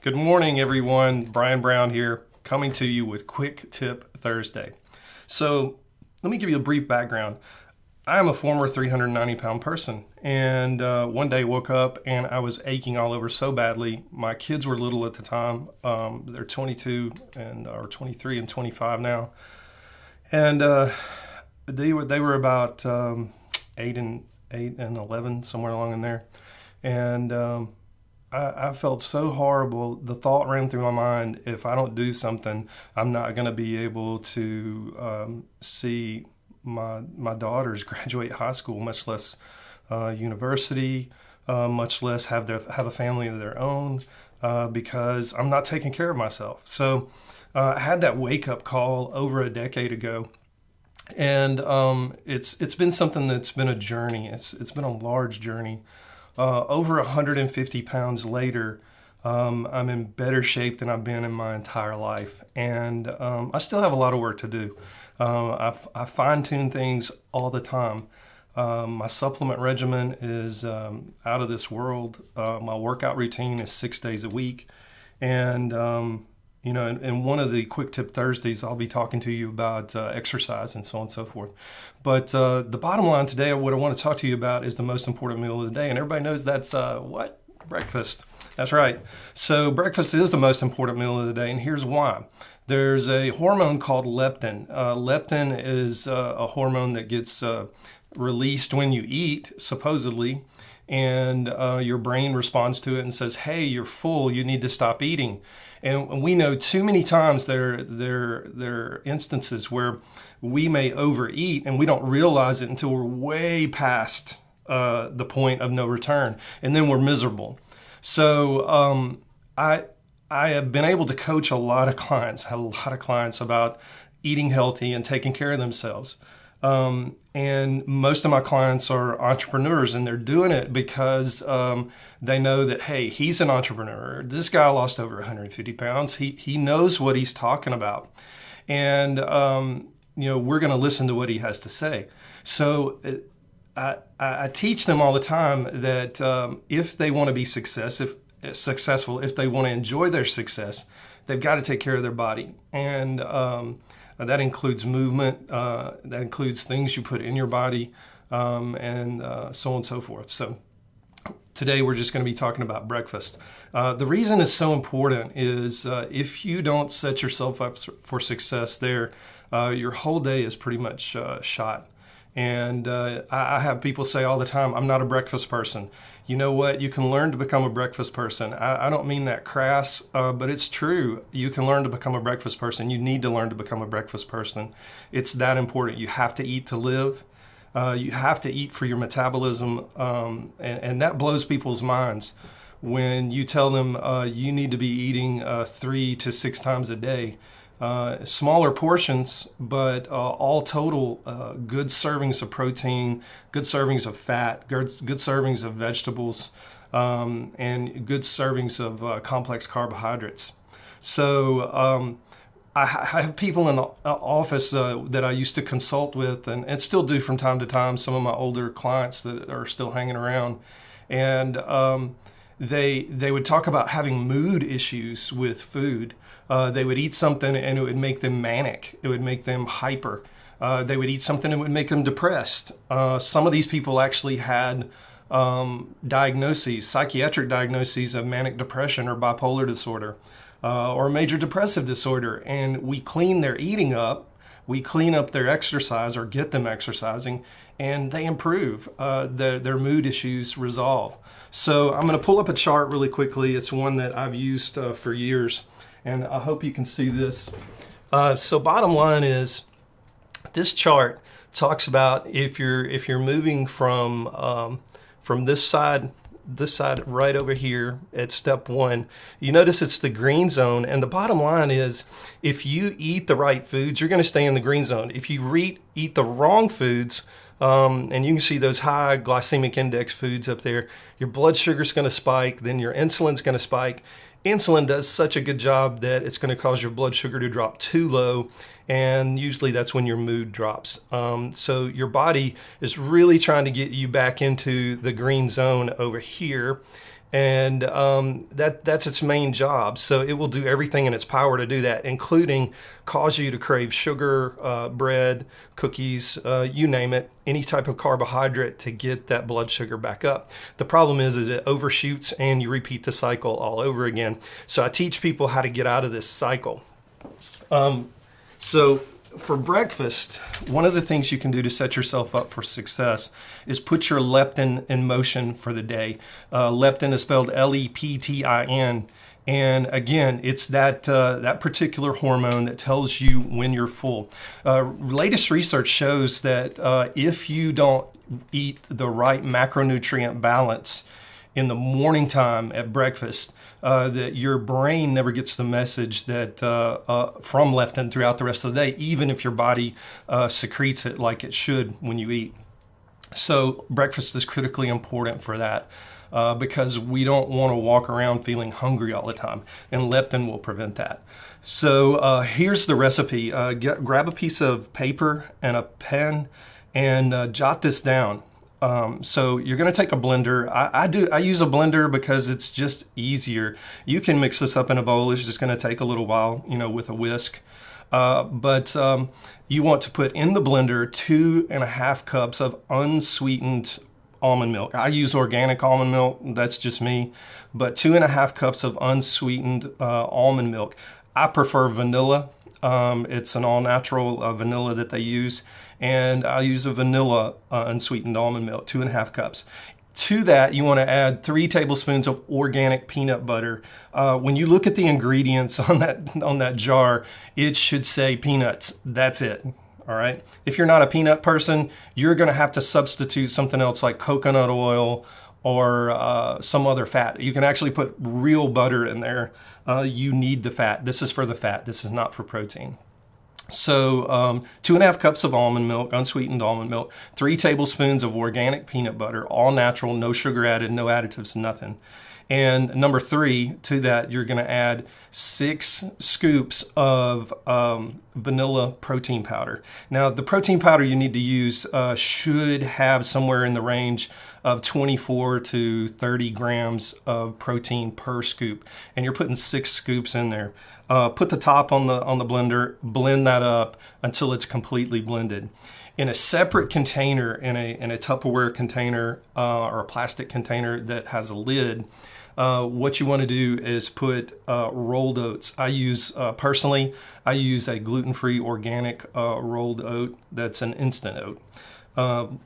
Good morning, everyone. Brian Brown here, coming to you with Quick Tip Thursday. So, let me give you a brief background. I am a former 390-pound person, and one day woke up and I was aching all over so badly. My kids were little at the time. They're 22 or 23 and 25 now, and they were about 8 and 11, somewhere along in there, and I felt so horrible. The thought ran through my mind, if I don't do something, I'm not going to be able to see my daughters graduate high school, much less university, much less have a family of their own, because I'm not taking care of myself. So I had that wake-up call over a decade ago. And it's been something that's been a journey. It's been a large journey. Over 150 pounds later, I'm in better shape than I've been in my entire life, and I still have a lot of work to do. I fine-tune things all the time. My supplement regimen is out of this world. My workout routine is 6 days a week, and in one of the Quick Tip Thursdays, I'll be talking to you about exercise and so on and so forth. But the bottom line today, what I want to talk to you about is the most important meal of the day. And everybody knows that's what? Breakfast. That's right. So breakfast is the most important meal of the day, and here's why. There's a hormone called leptin. Leptin is a hormone that gets released when you eat, supposedly, and your brain responds to it and says, hey, you're full, you need to stop eating. And we know too many times there are instances where we may overeat and we don't realize it until we're way past the point of no return, and then we're miserable. So I have been able to coach a lot of clients about eating healthy and taking care of themselves. And most of my clients are entrepreneurs, and they're doing it because they know that, hey, he's an entrepreneur. This guy lost over 150 pounds. He knows what he's talking about. And, we're going to listen to what he has to say. So I teach them all the time that if they want to be successful, if they want to enjoy their success, they've got to take care of their body. And that includes movement, that includes things you put in your body, and so on and so forth. So today we're just going to be talking about breakfast. The reason it's so important is if you don't set yourself up for success there, your whole day is pretty much shot. And I have people say all the time, I'm not a breakfast person. You know what? You can learn to become a breakfast person. I don't mean that crass, but it's true. You can learn to become a breakfast person. You need to learn to become a breakfast person. It's that important. You have to eat to live. You have to eat for your metabolism. And that blows people's minds when you tell them you need to be eating 3 to 6 times a day. Smaller portions, but all total, good servings of protein, good servings of fat, good servings of vegetables, and good servings of complex carbohydrates. So I have people in the office that I used to consult with, and still do from time to time, some of my older clients that are still hanging around. And they would talk about having mood issues with food. They would eat something and it would make them manic. It would make them hyper. They would eat something and it would make them depressed. Some of these people actually had psychiatric diagnoses of manic depression or bipolar disorder, or major depressive disorder. And we clean their eating up. We clean up their exercise or get them exercising, and they improve. Their mood issues resolve. So I'm going to pull up a chart really quickly. It's one that I've used for years, and I hope you can see this. So bottom line is, this chart talks about if you're moving from this side right over here at step 1, you notice it's the green zone, and the bottom line is, if you eat the right foods, you're going to stay in the green zone. If you eat the wrong foods, and you can see those high glycemic index foods up there, your blood sugar's going to spike, then your insulin's going to spike. Insulin does such a good job that it's going to cause your blood sugar to drop too low, and usually that's when your mood drops. So your body is really trying to get you back into the green zone over here, And that's its main job. So it will do everything in its power to do that, including cause you to crave sugar, bread, cookies, you name it, any type of carbohydrate to get that blood sugar back up. The problem is it overshoots and you repeat the cycle all over again. So I teach people how to get out of this cycle. So for breakfast, one of the things you can do to set yourself up for success is put your leptin in motion for the day. Leptin is spelled Leptin. And again, it's that particular hormone that tells you when you're full. Latest research shows that if you don't eat the right macronutrient balance in the morning time at breakfast, that your brain never gets the message that from leptin throughout the rest of the day, even if your body secretes it like it should when you eat. So breakfast is critically important for that. Because we don't want to walk around feeling hungry all the time, and leptin will prevent that. So here's the recipe. Grab a piece of paper and a pen and jot this down. So you're going to take a blender. I use a blender because it's just easier. You can mix this up in a bowl. It's just going to take a little while, with a whisk. But you want to put in the blender 2.5 cups of unsweetened almond milk. I use organic almond milk. That's just me. But 2.5 cups of unsweetened almond milk. I prefer vanilla. It's an all-natural vanilla that they use. And I use a vanilla unsweetened almond milk, 2.5 cups. To that, you want to add 3 tablespoons of organic peanut butter. When you look at the ingredients on that jar, it should say peanuts. That's it. All right. If you're not a peanut person, you're going to have to substitute something else like coconut oil or some other fat. You can actually put real butter in there. You need the fat. This is for the fat. This is not for protein. So 2.5 cups of almond milk, unsweetened almond milk, 3 tablespoons of organic peanut butter, all natural, no sugar added, no additives, nothing. And number 3, to that, you're going to add 6 scoops of vanilla protein powder. Now, the protein powder you need to use should have somewhere in the range of 24 to 30 grams of protein per scoop. And you're putting 6 scoops in there. Put the top on the blender, blend that up until it's completely blended. In a separate container, in a Tupperware container or a plastic container that has a lid, what you want to do is put rolled oats. Personally, I use a gluten-free organic rolled oat that's an instant oat,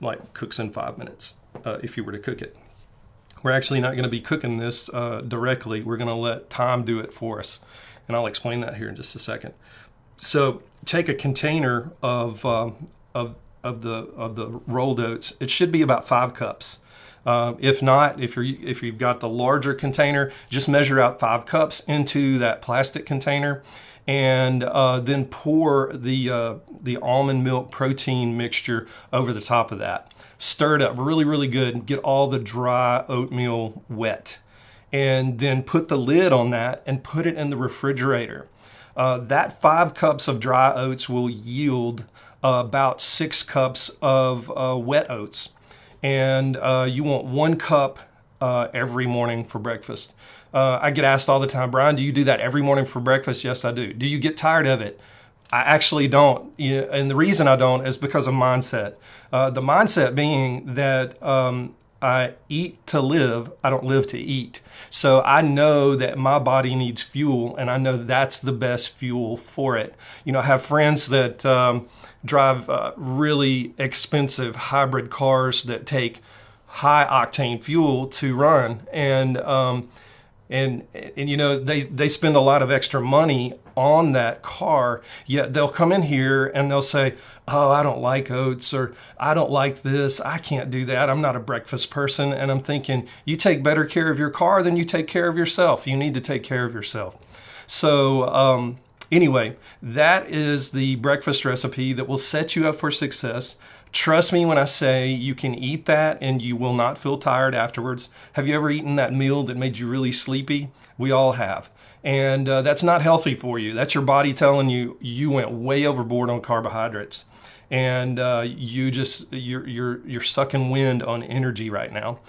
like cooks in 5 minutes if you were to cook it. We're actually not going to be cooking this directly. We're going to let time do it for us. And I'll explain that here in just a second. So take a container of the rolled oats. It should be about 5 cups. If not, if you've got the larger container, just measure out 5 cups into that plastic container, and then pour the almond milk protein mixture over the top of that. Stir it up really, really good and get all the dry oatmeal wet. And then put the lid on that and put it in the refrigerator. That 5 cups of dry oats will yield about 6 cups of wet oats. And you want 1 cup every morning for breakfast. I get asked all the time, Brian, do you do that every morning for breakfast? Yes, I do. Do you get tired of it? I actually don't. And the reason I don't is because of mindset. The mindset being that I eat to live, I don't live to eat. So I know that my body needs fuel, and I know that's the best fuel for it. I have friends that drive really expensive hybrid cars that take high octane fuel to run, and they spend a lot of extra money on that car, yet they'll come in here and they'll say, oh, I don't like oats, or I don't like this, I can't do that, I'm not a breakfast person. And I'm thinking, you take better care of your car than you take care of yourself. You need to take care of yourself. So anyway, that is the breakfast recipe that will set you up for success. Trust me when I say you can eat that and you will not feel tired afterwards. Have you ever eaten that meal that made you really sleepy? We all have. And that's not healthy for you. That's your body telling you you went way overboard on carbohydrates. And you're sucking wind on energy right now.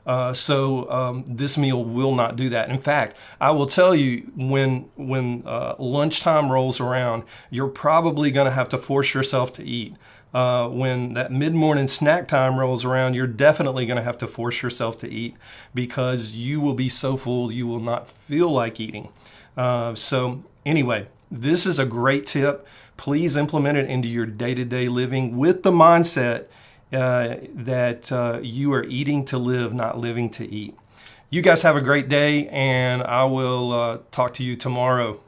This meal will not do that. In fact, I will tell you, when lunchtime rolls around, you're probably going to have to force yourself to eat. When that mid-morning snack time rolls around, you're definitely going to have to force yourself to eat, because you will be so full you will not feel like eating. Anyway, this is a great tip. Please implement it into your day-to-day living with the mindset that you are eating to live, not living to eat. You guys have a great day, and I will talk to you tomorrow.